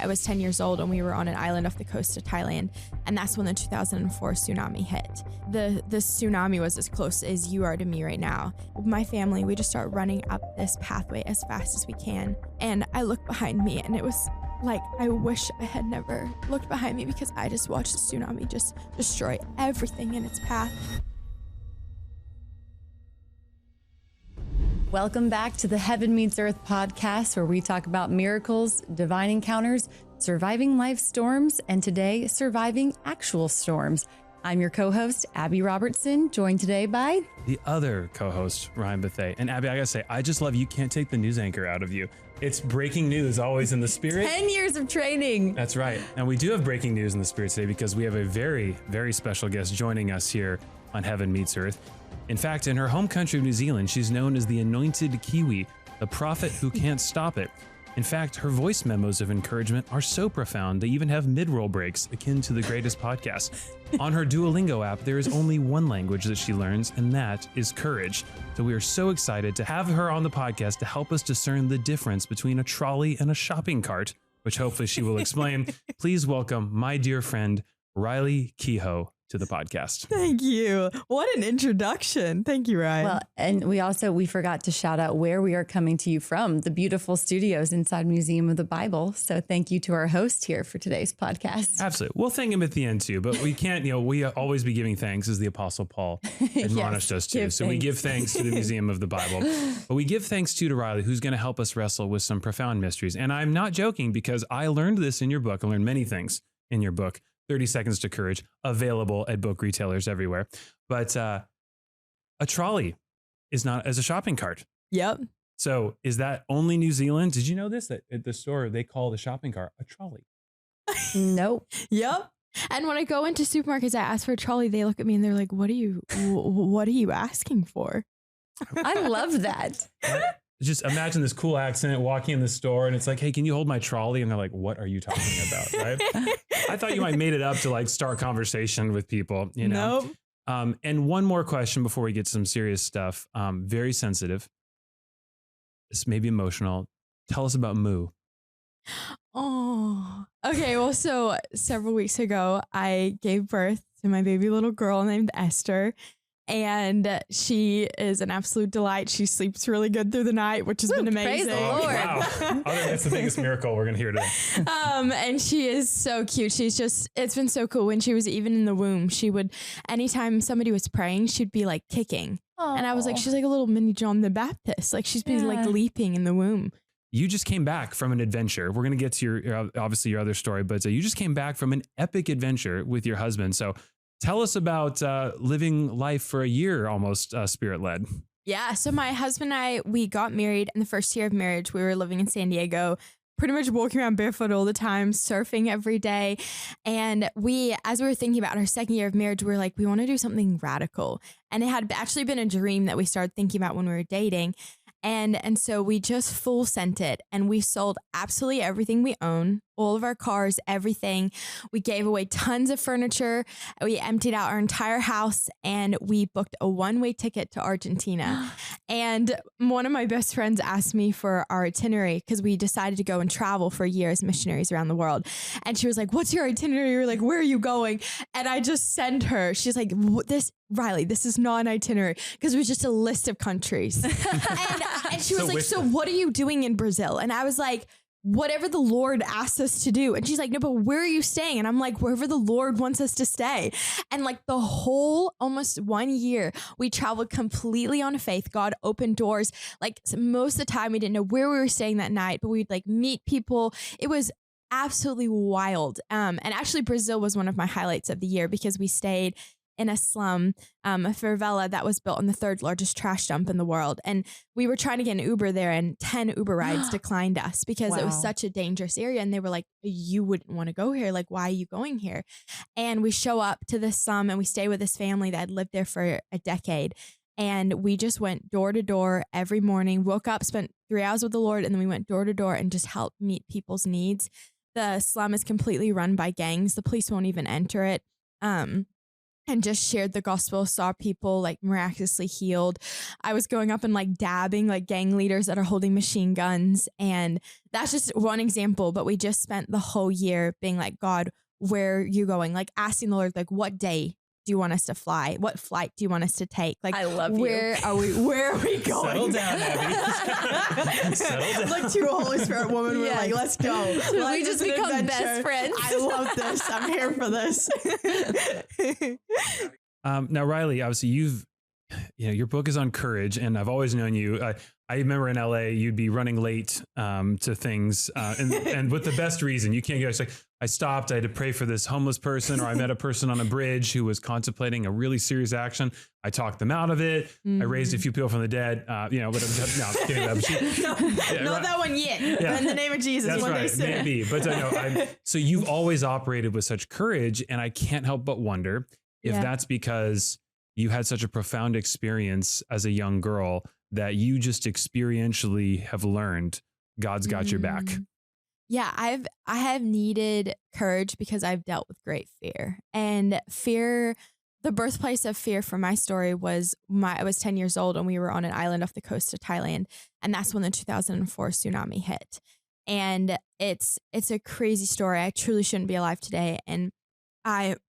I was 10 years old and we were on an island off the coast of Thailand. And that's when the 2004 tsunami hit. The tsunami was as close as you are to me right now. With my family, we just start running up this pathway as fast as we can. And I look behind me and it was like, I wish I had never looked behind me because I just watched the tsunami just destroy everything in its path. Welcome back to the Heaven Meets Earth podcast, where we talk about miracles, divine encounters, surviving life storms, and today, surviving actual storms. I'm your co-host, Abby Robertson, joined today by the other co-host, Ryan Bethea. And Abby, I gotta say, I just love you can't take the news anchor out of you. It's breaking news always in the spirit. 10 years of training. That's right. And we do have breaking news in the spirit today because we have a very, very special guest joining us here on Heaven Meets Earth. In fact, in her home country of New Zealand, she's known as the anointed Kiwi, the prophet who can't stop it. In fact, her voice memos of encouragement are so profound, they even have mid-roll breaks akin to the greatest podcast. On her Duolingo app, there is only one language that she learns, and that is courage. So we are so excited to have her on the podcast to help us discern the difference between a trolley and a shopping cart, which hopefully she will explain. Please welcome my dear friend, Riley Kehoe, to the podcast. Thank you. What an introduction. Thank you, Ryan. Well, and we forgot to shout out where we are coming to you from, the beautiful studios inside Museum of the Bible. So thank you to our host here for today's podcast. Absolutely. We'll thank him at the end too, but we can't, we always be giving thanks, as the Apostle Paul admonished us to. So we give thanks to the Museum of the Bible, but we give thanks to Riley, who's going to help us wrestle with some profound mysteries. And I'm not joking, because I learned this in your book. I learned many things in your book. 30 Seconds to Courage, available at book retailers everywhere. But a trolley is not as a shopping cart. Yep. So is that only New Zealand? Did you know this? That at the store, they call the shopping cart a trolley. Nope. Yep. And when I go into supermarkets, I ask for a trolley. They look at me and they're like, what are you asking for? I love that. Just imagine this cool accent walking in the store and it's like, hey, can you hold my trolley? And they're like, what are you talking about? Right? I thought you might made it up to like start conversation with people, you know? Nope. And one more question before we get to some serious stuff. Very sensitive. This may be emotional. Tell us about Moo. Oh, okay. Well, so several weeks ago, I gave birth to my baby little girl named Esther. And she is an absolute delight. She sleeps really good through the night, which has been amazing. Praise the Lord. Wow. That's the biggest miracle we're going to hear today. And she is so cute. It's been so cool. When she was even in the womb, she would, anytime somebody was praying, she'd be like kicking. Aww. And I was like, she's like a little mini John the Baptist. Like she's been like leaping in the womb. You just came back from an adventure. We're going to get to your obviously your other story, but you just came back from an epic adventure with your husband. So tell us about living life for a year, almost spirit-led. Yeah. So my husband and I, we got married in the first year of marriage. We were living in San Diego, pretty much walking around barefoot all the time, surfing every day. And as we were thinking about our second year of marriage, we were like, we want to do something radical. And it had actually been a dream that we started thinking about when we were dating. And so we just full sent it, and we sold absolutely everything we own, all of our cars, everything. We gave away tons of furniture. We emptied out our entire house, and we booked a one-way ticket to Argentina. And one of my best friends asked me for our itinerary because we decided to go and travel for a year as missionaries around the world. And she was like, what's your itinerary? We were like, where are you going? And I just sent her. She's like, Riley, this is not an itinerary, because it was just a list of countries. and she was like, so what are you doing in Brazil? And I was like, whatever the Lord asked us to do. And she's like, no, but where are you staying? And I'm like, wherever the Lord wants us to stay. And like the whole almost 1 year, we traveled completely on faith. God opened doors. Like most of the time we didn't know where we were staying that night, but we'd like meet people. It was absolutely wild. And actually Brazil was one of my highlights of the year, because we stayed in a slum, a favela that was built on the third largest trash dump in the world. And we were trying to get an Uber there, and 10 Uber rides declined us because it was such a dangerous area. And they were like, you wouldn't want to go here. Like, why are you going here? And we show up to this slum and we stay with this family that had lived there for a decade. And we just went door to door every morning, woke up, spent 3 hours with the Lord, and then we went door to door and just helped meet people's needs. The slum is completely run by gangs. The police won't even enter it. and just shared the gospel, saw people like miraculously healed. I was going up and like dabbing like gang leaders that are holding machine guns. And that's just one example. But we just spent the whole year being like, God, where are you going? Like asking the Lord, like, what day do you want us to fly? What flight do you want us to take? Like, I love where you. are we? Where are we going? Settle down, Abby. Settle down. Like two Holy Spirit women, we're like, let's go. We just become best friends. I love this. I'm here for this. Now, Riley, obviously your book is on courage, and I've always known you. I remember in LA, you'd be running late to things, and with the best reason. You can't go. It's like, I stopped. I had to pray for this homeless person, or I met a person on a bridge who was contemplating a really serious action. I talked them out of it. I raised a few people from the dead. But no, I'm kidding. Not that one yet. Yeah. In the name of Jesus, That's one right. day soon. Maybe, but so you've always operated with such courage, and I can't help but wonder if that's because you had such a profound experience as a young girl that you just experientially have learned God's got your back. Yeah, I have needed courage because I've dealt with great fear. And fear, the birthplace of fear for my story was I was 10 years old and we were on an island off the coast of Thailand. And that's when the 2004 tsunami hit. And it's a crazy story. I truly shouldn't be alive today. And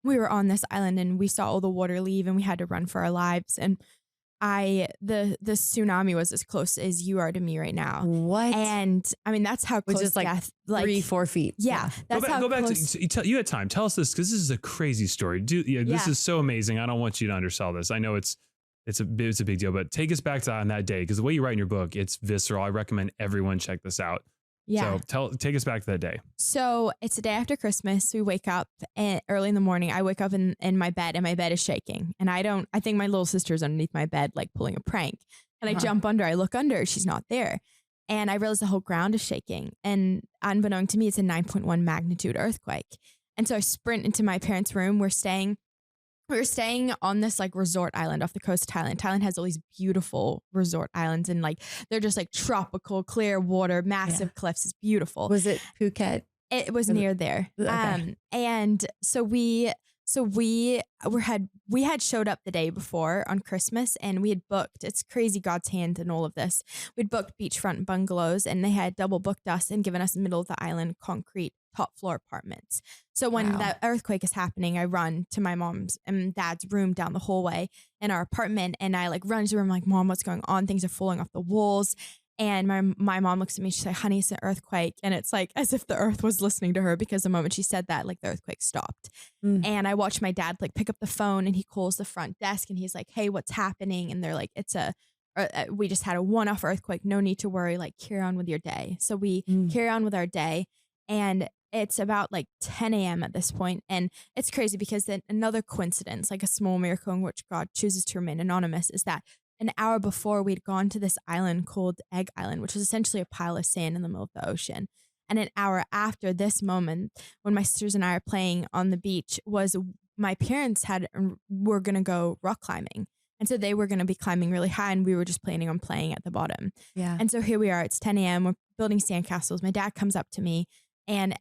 we were on this island and we saw all the water leave and we had to run for our lives. And the tsunami was as close as you are to me right now. What? And I mean, that's how close. Which is like death, 3-4 feet. Yeah. That's go back close. to you had time. Tell us this, because this is a crazy story. This is so amazing. I don't want you to undersell this. I know it's a big deal, but take us back to on that day, because the way you write in your book, it's visceral. I recommend everyone check this out. Yeah. So take us back to that day. So it's the day after Christmas. We wake up early in the morning. I wake up in my bed and my bed is shaking. And I think my little sister's underneath my bed, like pulling a prank. And I jump under, I look under, she's not there. And I realize the whole ground is shaking. And unbeknown to me, it's a 9.1 magnitude earthquake. And so I sprint into my parents' room. We were staying on this like resort island off the coast of Thailand. Thailand has all these beautiful resort islands and like they're just like tropical, clear water, massive cliffs. It's beautiful. Was it Phuket? It was near there. Okay. And so we had showed up the day before on Christmas and we had booked, it's crazy God's hand in all of this. We'd booked beachfront bungalows and they had double booked us and given us middle of the island concrete top floor apartments. So when that earthquake is happening, I run to my mom's and dad's room down the hallway in our apartment and I like run into the room like, Mom, what's going on? Things are falling off the walls. And my mom looks at me, she's like, honey, it's an earthquake. And it's like as if the earth was listening to her because the moment she said that, like the earthquake stopped. And I watched my dad like pick up the phone and he calls the front desk and he's like, hey, what's happening? And they're like, we just had a one-off earthquake. No need to worry, like carry on with your day. So we carry on with our day. And it's about like 10 a.m. at this point. And it's crazy because then another coincidence, like a small miracle in which God chooses to remain anonymous, is that an hour before we'd gone to this island called Egg Island, which was essentially a pile of sand in the middle of the ocean. And an hour after this moment, when my sisters and I are playing on the beach, was my parents were going to go rock climbing. And so they were going to be climbing really high and we were just planning on playing at the bottom. Yeah. And so here we are, it's 10 a.m. We're building sandcastles. My dad comes up to me and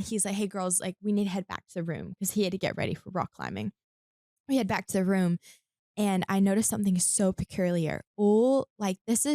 he's like, hey girls, like we need to head back to the room because he had to get ready for rock climbing. We head back to the room and I noticed something so peculiar. This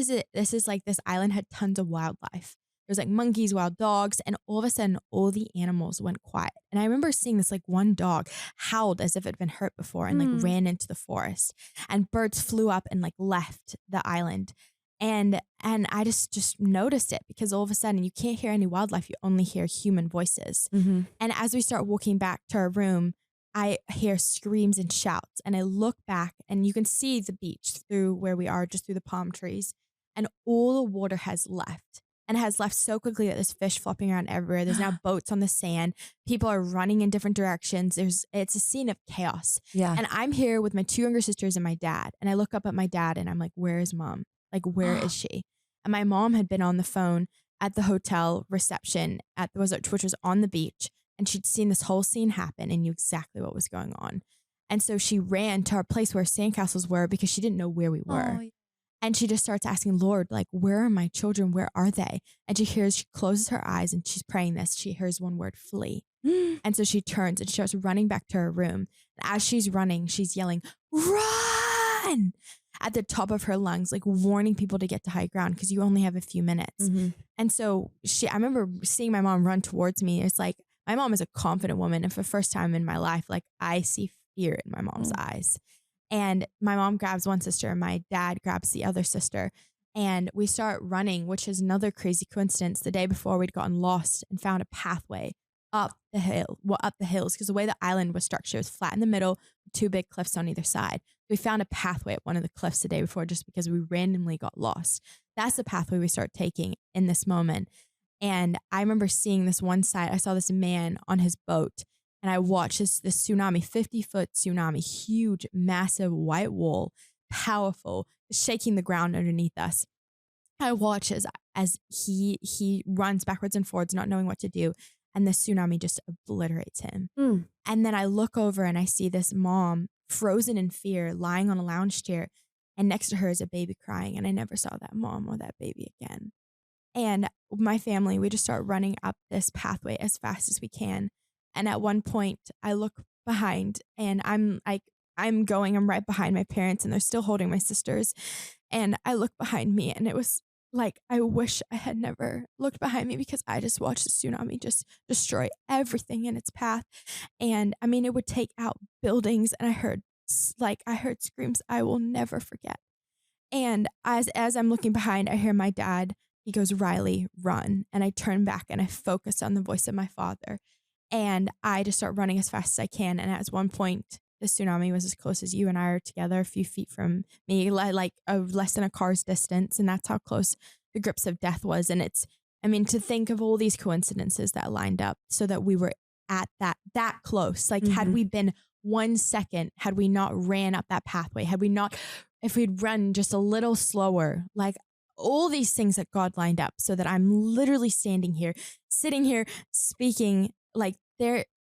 island had tons of wildlife. There's like monkeys, wild dogs, and all of a sudden all the animals went quiet. And I remember seeing this like one dog howled as if it had been hurt before and like ran into the forest. And birds flew up and like left the island. And I just noticed it because all of a sudden you can't hear any wildlife. You only hear human voices. And as we start walking back to our room, I hear screams and shouts and I look back and you can see the beach through where we are, just through the palm trees. And all the water has left and has left so quickly that there's fish flopping around everywhere. There's now boats on the sand. People are running in different directions. It's a scene of chaos. Yeah. And I'm here with my two younger sisters and my dad. And I look up at my dad and I'm like, where is Mom? Like, where is she? And my mom had been on the phone at the hotel reception which was on the beach. And she'd seen this whole scene happen and knew exactly what was going on. And so she ran to our place where sandcastles were because she didn't know where we were. And she just starts asking, Lord, like, where are my children? Where are they? And she closes her eyes and she's praying this. She hears one word, flee. And so she turns and she starts running back to her room. And as she's running, she's yelling, run, at the top of her lungs, like warning people to get to high ground because you only have a few minutes. And so I remember seeing my mom run towards me. It's like, my mom is a confident woman. And for the first time in my life, like I see fear in my mom's eyes. And my mom grabs one sister and my dad grabs the other sister. And we start running, which is another crazy coincidence. The day before, we'd gotten lost and found a pathway up the hills, because the way the island was structured was flat in the middle, two big cliffs on either side. We found a pathway up one of the cliffs the day before just because we randomly got lost. That's the pathway we start taking in this moment. And I remember seeing this one side. I saw this man on his boat and I watched this tsunami, 50-foot tsunami, huge, massive white wall, powerful, shaking the ground underneath us. I watch as he runs backwards and forwards, not knowing what to do. And the tsunami just obliterates him. And then I look over and I see this mom frozen in fear, lying on a lounge chair. And next to her is a baby crying. And I never saw that mom or that baby again. And my family, we just start running up this pathway as fast as we can. And at one point I look behind and I'm right behind my parents and they're still holding my sisters. And I look behind me and it was like, I wish I had never looked behind me because I just watched the tsunami just destroy everything in its path. And I mean, it would take out buildings and I heard screams I will never forget. And as I'm looking behind, I hear my dad. He goes, Riley, run. And I turn back and I focus on the voice of my father. And I just start running as fast as I can. And at one point, the tsunami was as close as you and I are together, a few feet from me, like less than a car's distance. And that's how close the grips of death was. And to think of all these coincidences that lined up so that we were at that close. Like, had we been 1 second, had we not ran up that pathway, if we'd run just a little slower, like all these things that God lined up so that I'm literally sitting here, speaking like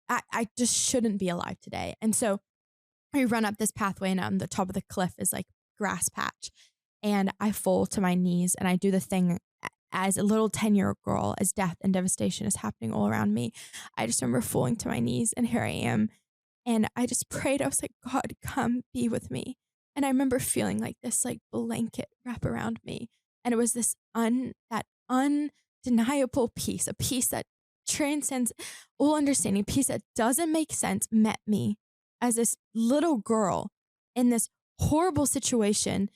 I just shouldn't be alive today. And so we run up this pathway and on the top of the cliff is like grass patch and I fall to my knees and I do the thing as a little 10-year-old girl as death and devastation is happening all around me. I just remember falling to my knees and here I am. And I just prayed. I was like, God, come be with me. And I remember feeling like this like blanket wrap around me. And it was this that undeniable peace, a peace that transcends all understanding, a peace that doesn't make sense, met me as this little girl in this horrible situation.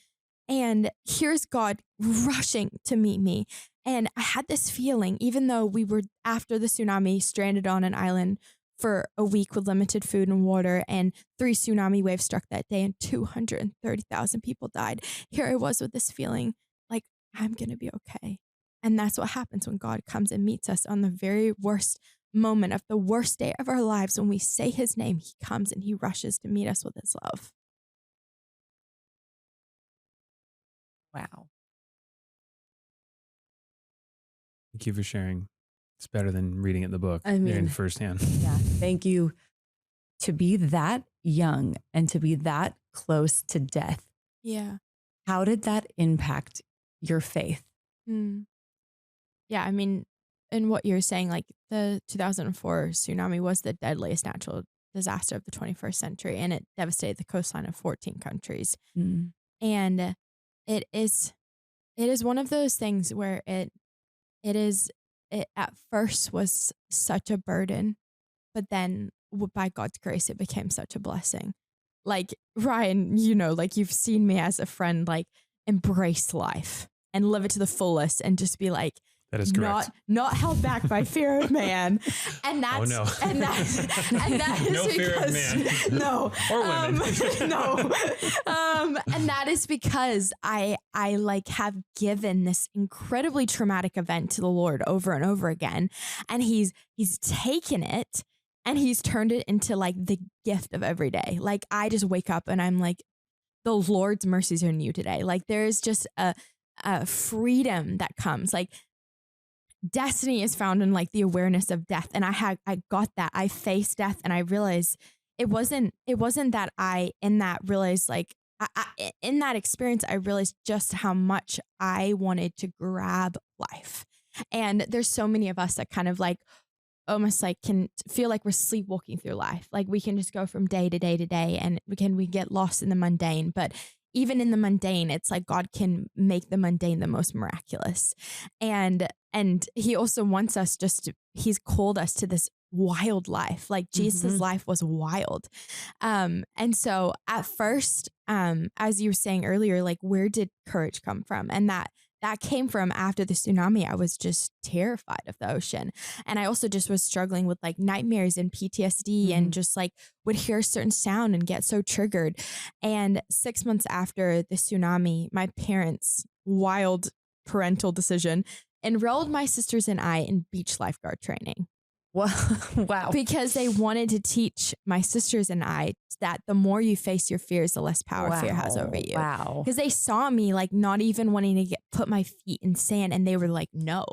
And here's God rushing to meet me. And I had this feeling, even though we were after the tsunami stranded on an island for a week with limited food and water, and 3 tsunami waves struck that day and 230,000 people died. Here I was with this feeling like I'm going to be okay. And that's what happens when God comes and meets us on the very worst moment of the worst day of our lives. When we say his name, he comes and he rushes to meet us with his love. Wow. Thank you for sharing. It's better than reading it in the book. I mean, hearing it firsthand. Yeah. Thank you. To be that young and to be that close to death. Yeah. How did that impact your faith? Yeah. I mean, in what you're saying, like the 2004 tsunami was the deadliest natural disaster of the 21st century, and it devastated the coastline of 14 countries. And it is one of those things where it at first was such a burden, but then by God's grace, it became such a blessing. Like Ryan, like you've seen me as a friend, like embrace life and live it to the fullest and just be like, that is correct. Not held back by fear of man. And that's, and that is no because, fear of man. No. Or women. No. And that is because I like have given this incredibly traumatic event to the Lord over and over again. And he's taken it and he's turned it into like the gift of every day. Like I just wake up and I'm like, the Lord's mercies are new today. Like there is just a freedom that comes. Like destiny is found in like the awareness of death. And I got that. I faced death and I realized it wasn't that I in that realized like in that experience, I realized just how much I wanted to grab life. And there's so many of us that kind of like almost like can feel like we're sleepwalking through life. Like we can just go from day to day to day and we get lost in the mundane. But even in the mundane, it's like God can make the mundane the most miraculous. And he also wants us he's called us to this wild life. Like Jesus' life was wild. And so at first, as you were saying earlier, like where did courage come from? And that came from after the tsunami. I was just terrified of the ocean. And I also just was struggling with like nightmares and PTSD and just like would hear a certain sound and get so triggered. And 6 months after the tsunami, my parents' wild parental decision enrolled my sisters and I in beach lifeguard training. Wow. Because they wanted to teach my sisters and I that the more you face your fears, the less power fear has over you. Wow. Because they saw me like not even wanting to put my feet in sand. And they were like, no,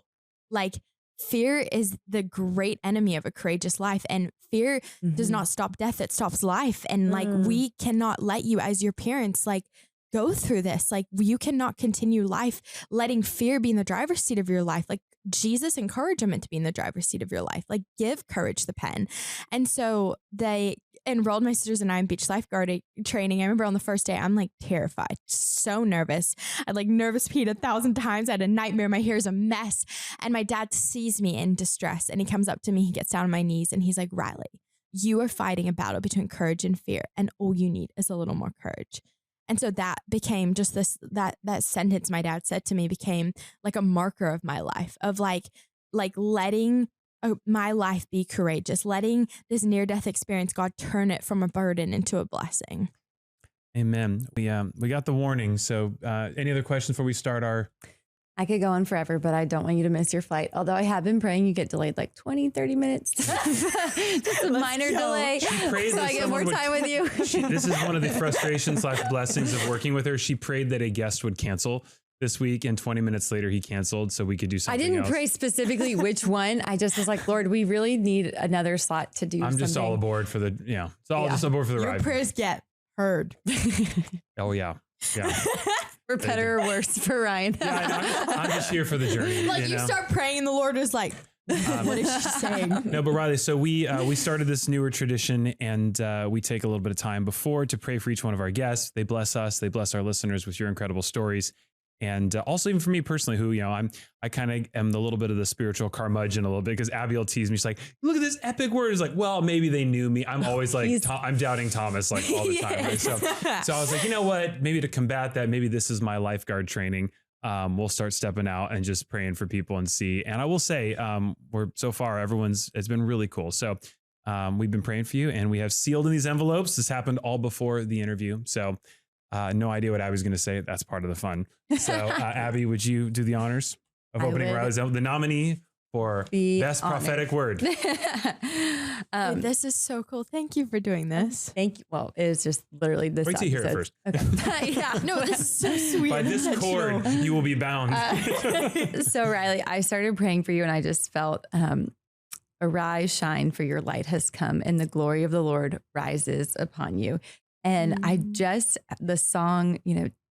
like fear is the great enemy of a courageous life. And fear does not stop death. It stops life. And like, we cannot let you as your parents, like go through this. Like you cannot continue life letting fear be in the driver's seat of your life. Like Jesus encouraged him to be in the driver's seat of your life. Like give courage the pen. And so they enrolled my sisters and I in beach lifeguard training. I remember on the first day, I'm like terrified, so nervous. I like nervous peed 1,000 times. I had a nightmare. My hair is a mess. And my dad sees me in distress and he comes up to me. He gets down on my knees and he's like, Riley, you are fighting a battle between courage and fear. And all you need is a little more courage. And so that became just that sentence my dad said to me became like a marker of my life of like letting my life be courageous, letting this near-death experience, God turn it from a burden into a blessing. Amen. We got the warning. So any other questions before we start our... I could go on forever, but I don't want you to miss your flight. Although I have been praying you get delayed like 20, 30 minutes. Just a minor delay. So I get more time with you. This is one of the frustrations / blessings of working with her. She prayed that a guest would cancel this week and 20 minutes later he canceled so we could do something else. I didn't pray specifically which one. I just was like, Lord, we really need another slot to do I'm just all aboard for the, it's all just aboard for the ride. Your prayers get heard. Oh yeah. Yeah. For better or worse for Ryan. Yeah, I'm just here for the journey. Like you start praying and the Lord is like, what is she saying? No, but Riley, so we started this newer tradition and we take a little bit of time before to pray for each one of our guests. They bless us. They bless our listeners with your incredible stories. And also even for me personally, who, I kind of am the little bit of the spiritual curmudgeon a little bit because Abby will tease me. She's like, look at this epic word. It's like, well, maybe they knew me. I'm always like, I'm doubting Thomas like all the time. Right? So I was like, you know what, maybe to combat that, maybe this is my lifeguard training. We'll start stepping out and just praying for people and see. And I will say, so far, it's been really cool. So we've been praying for you and we have sealed in these envelopes. This happened all before the interview. So no idea what Abby's going to say. That's part of the fun. So Abby, would you do the honors of opening Riley's, the nominee for best prophetic word? This is so cool. Thank you for doing this. Thank you. Well, it's just literally this. Wait till you hear it first. Okay. Yeah. No, this is so sweet. By this cord, you will be bound. So Riley, I started praying for you and I just felt, arise, shine, for your light has come and the glory of the Lord rises upon you. And the song,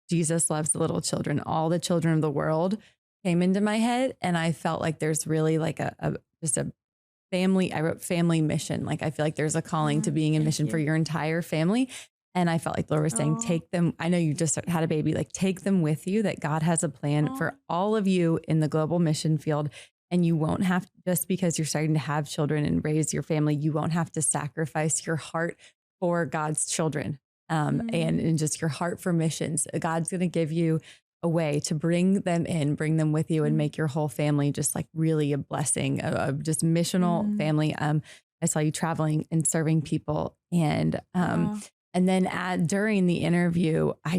Jesus loves the little children, all the children of the world came into my head. And I felt like there's really like just a family. I wrote family mission. Like, I feel like there's a calling to being a mission for your entire family. And I felt like the Lord was saying, take them. I know you just had a baby, like take them with you, that God has a plan for all of you in the global mission field. And you won't have, just because you're starting to have children and raise your family, you won't have to sacrifice your heart for God's children. And just your heart for missions. God's going to give you a way to bring them in, bring them with you and make your whole family just like really a blessing, just missional family. I saw you traveling and serving people. And then during the interview, I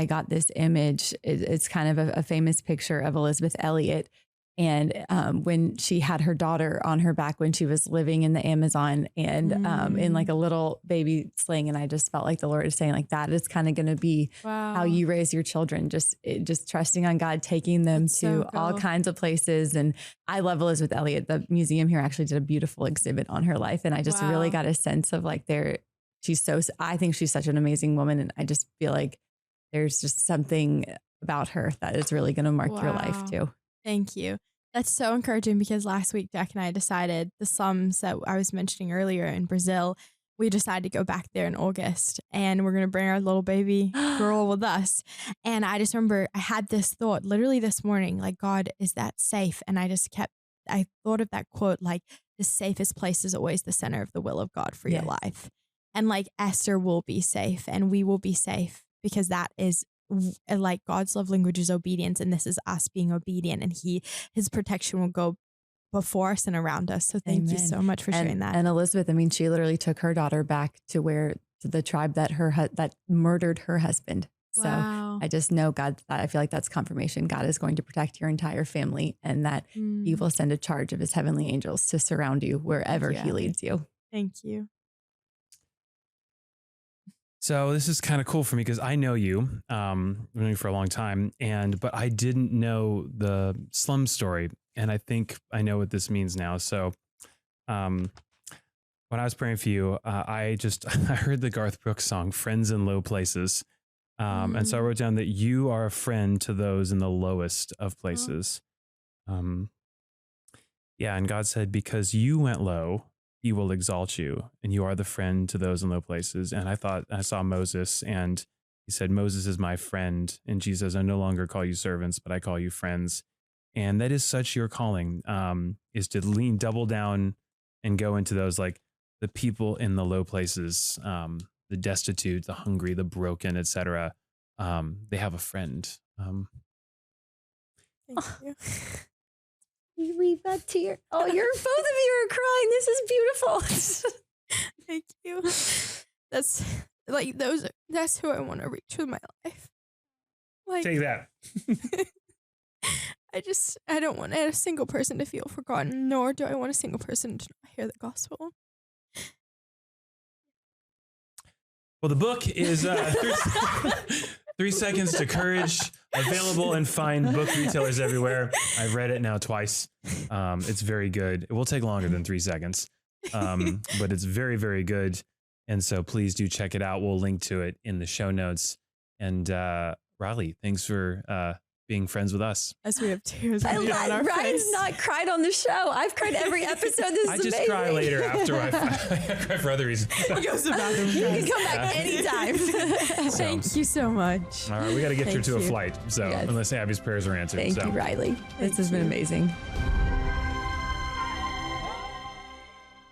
got this image. It's kind of a famous picture of Elizabeth Elliot. And when she had her daughter on her back when she was living in the Amazon and in like a little baby sling. And I just felt like the Lord is saying like, that is kind of going to be how you raise your children, just trusting on God, taking them to all kinds of places. And I love Elizabeth Elliot. The museum here actually did a beautiful exhibit on her life. And I just really got a sense of like I think she's such an amazing woman. And I just feel like there's just something about her that is really going to mark your life Wow. too. Thank you. That's so encouraging because last week, Jack and I decided the slums that I was mentioning earlier in Brazil, we decided to go back there in August and we're going to bring our little baby girl with us. And I just remember I had this thought literally this morning, like, God, is that safe? And I thought of that quote, like, the safest place is always the center of the will of God for your Yes. life. And like Esther will be safe and we will be safe because that is like God's love language is obedience. And this is us being obedient and his protection will go before us and around us. So thank you Amen. so much for sharing that. And Elizabeth, I mean, she literally took her daughter back to the tribe that murdered her husband. So Wow. I just know I feel like that's confirmation. God is going to protect your entire family and that he will send a charge of his heavenly angels to surround you wherever he leads you. Thank you. So this is kind of cool for me because I know you, I've known you for a long time, but I didn't know the slum story, and I think I know what this means now. So, when I was praying for you, I heard the Garth Brooks song "Friends in Low Places," and so I wrote down that you are a friend to those in the lowest of places. Yeah, and God said, because you went low, he will exalt you, and you are the friend to those in low places. And I saw Moses, and he said, Moses is my friend. And Jesus says, I no longer call you servants, but I call you friends. And that is such your calling, is to double down and go into those, like the people in the low places, the destitute, the hungry, the broken, etc. They have a friend. Thank you. You leave that tear. Oh, both of you are crying. This is beautiful. Thank you. That's who I want to reach with my life. Like, Take that. I don't want a single person to feel forgotten, nor do I want a single person to not hear the gospel. Well, the book is 3 Seconds to Courage, available in fine book retailers everywhere. I've read it now twice. It's very good. It will take longer than 3 seconds, but it's very, very good. And so please do check it out. We'll link to it in the show notes. And Riley, thanks for being friends with us. As we have tears I running down our Ryan's face. not cried on the show. I've cried every episode. This I is just amazing. cry later after I cry for other reasons. He goes to the bathroom. You can come back anytime. Thank you so much. All right, we got to get you Thank to a you. flight. So Yes. unless Abby's prayers are answered. Thank you, Riley. This has been amazing.